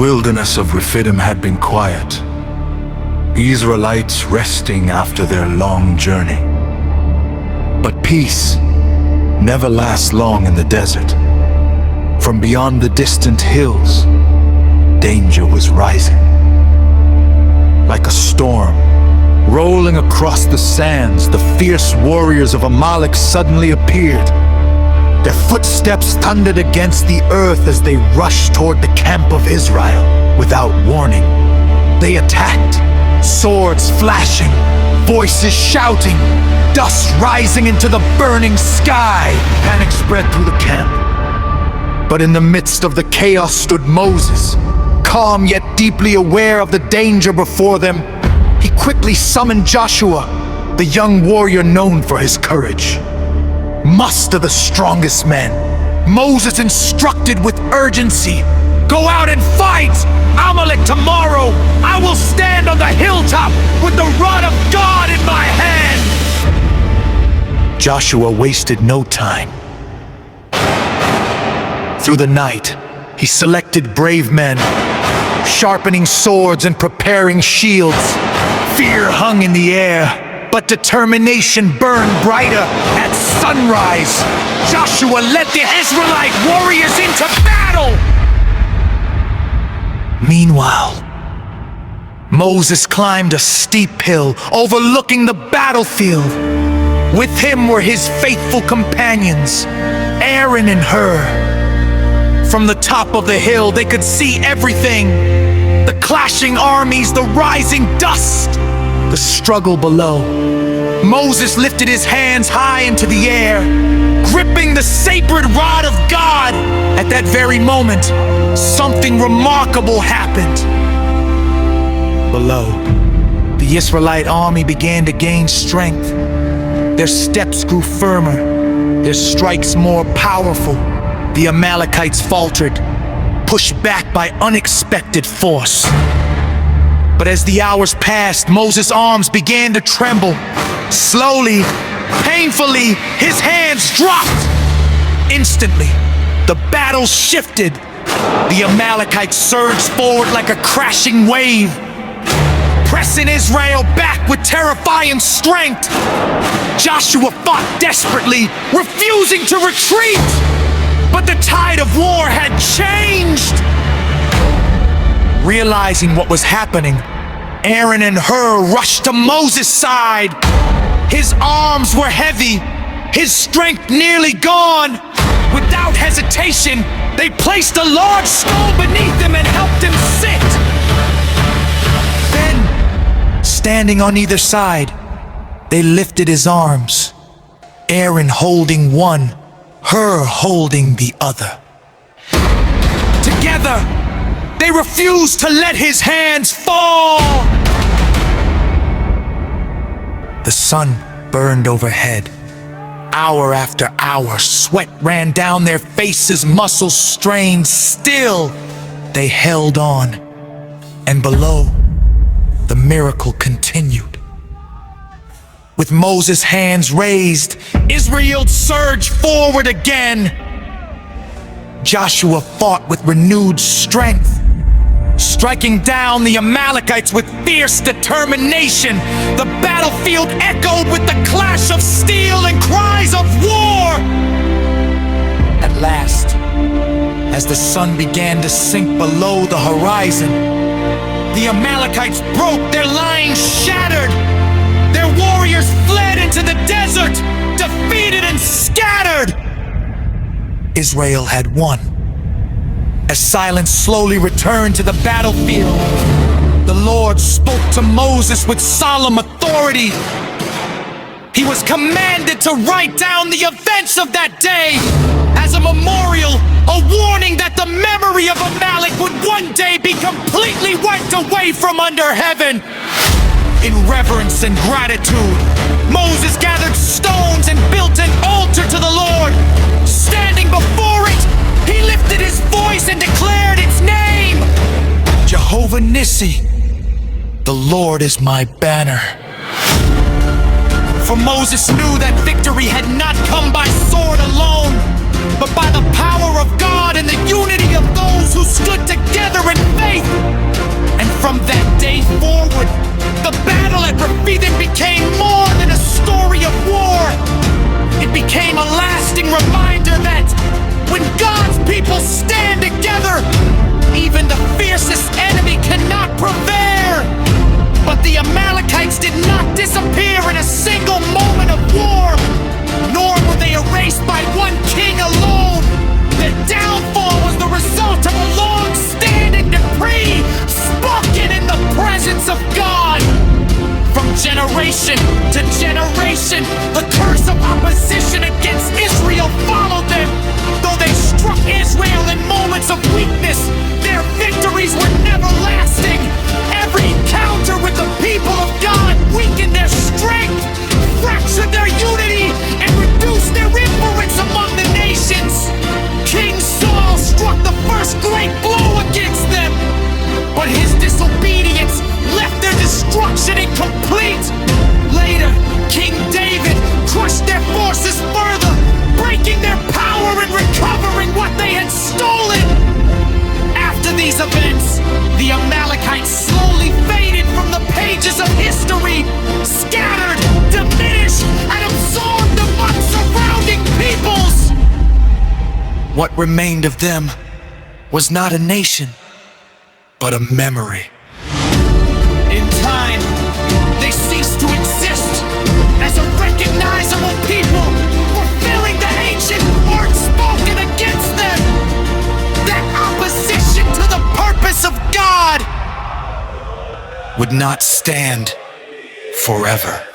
wilderness of Rephidim had been quiet, Israelites resting after their long journey. But peace never lasts long in the desert. From beyond the distant hills, danger was rising. Like a storm, rolling across the sands, the fierce warriors of Amalek suddenly appeared. Their footsteps thundered against the earth as they rushed toward the camp of Israel. Without warning, they attacked, swords flashing, voices shouting, dust rising into the burning sky. Panic spread through the camp. But in the midst of the chaos stood Moses, calm yet deeply aware of the danger before them. He quickly summoned Joshua, the young warrior known for his courage. Muster the strongest men, Moses instructed with urgency. Go out and fight! Amalek tomorrow! I will stand on the hilltop with the rod of God in my hand! Joshua wasted no time. Through the night, he selected brave men, sharpening swords and preparing shields. Fear hung in the air, but determination burned brighter. At sunrise, Joshua led the Israelite warriors into battle. Meanwhile, Moses climbed a steep hill overlooking the battlefield. With him were his faithful companions, Aaron and Hur. From the top of the hill, they could see everything. The clashing armies, the rising dust, the struggle below. Moses lifted his hands high into the air, gripping the sacred rod of God. At that very moment, something remarkable happened. Below, the Israelite army began to gain strength. Their steps grew firmer, their strikes more powerful. The Amalekites faltered, pushed back by unexpected force. But as the hours passed, Moses' arms began to tremble. Slowly, painfully, his hands dropped. Instantly, the battle shifted. The Amalekites surged forward like a crashing wave, pressing Israel back with terrifying strength. Joshua fought desperately, refusing to retreat. But the tide of war had changed. Realizing what was happening, Aaron and Hur rushed to Moses' side. His arms were heavy, his strength nearly gone. Without hesitation, they placed a large stone beneath him and helped him sit. Then, standing on either side, they lifted his arms, Aaron holding one, Hur holding the other. Together, they refused to let his hands fall. The sun burned overhead. Hour after hour, sweat ran down their faces, muscles strained. Still, they held on. And below, the miracle continued. With Moses' hands raised, Israel surged forward again. Joshua fought with renewed strength, striking down the Amalekites with fierce determination. The battlefield echoed with the clash of steel and cries of war. At last, as the sun began to sink below the horizon, the Amalekites broke, their lines shattered. Their warriors fled into the desert, defeated and scattered. Israel had won. As silence slowly returned to the battlefield, the Lord spoke to Moses with solemn authority. He was commanded to write down the events of that day as a memorial, a warning that the memory of Amalek would one day be completely wiped away from under heaven. In reverence and gratitude, Moses gathered stones and built an altar to the Lord. Standing before it, he lifted his voice and declared its name. Jehovah Nissi, the Lord is my banner. For Moses knew that victory had not come by sword alone, but by the power of God and the unity of those who stood together in faith. fiercest enemy cannot prevail. But the Amalekites did not disappear in a single moment of war, nor were they erased by one king alone. Their downfall was the result of a long-standing decree spoken in the presence of God. From generation to generation, the curse of opposition against Israel followed them. Though they struck Israel in moments of weakness, their victories were never lasting. Every encounter with the people of God weakened their strength, fractured their unity, and reduced their influence among the nations. King Saul struck the first great blow against them, but his disobedience left their destruction incomplete. Later, King David crushed their forces further, breaking their power and recovering what they had stolen. After these events, the Amalekites slowly faded from the pages of history, scattered, diminished, and absorbed among surrounding peoples. What remained of them was not a nation, but a memory. In time, they ceased to exist as a recognizable people, fulfilling the ancient words spoken against them. That opposition to the purpose of God would not stand forever.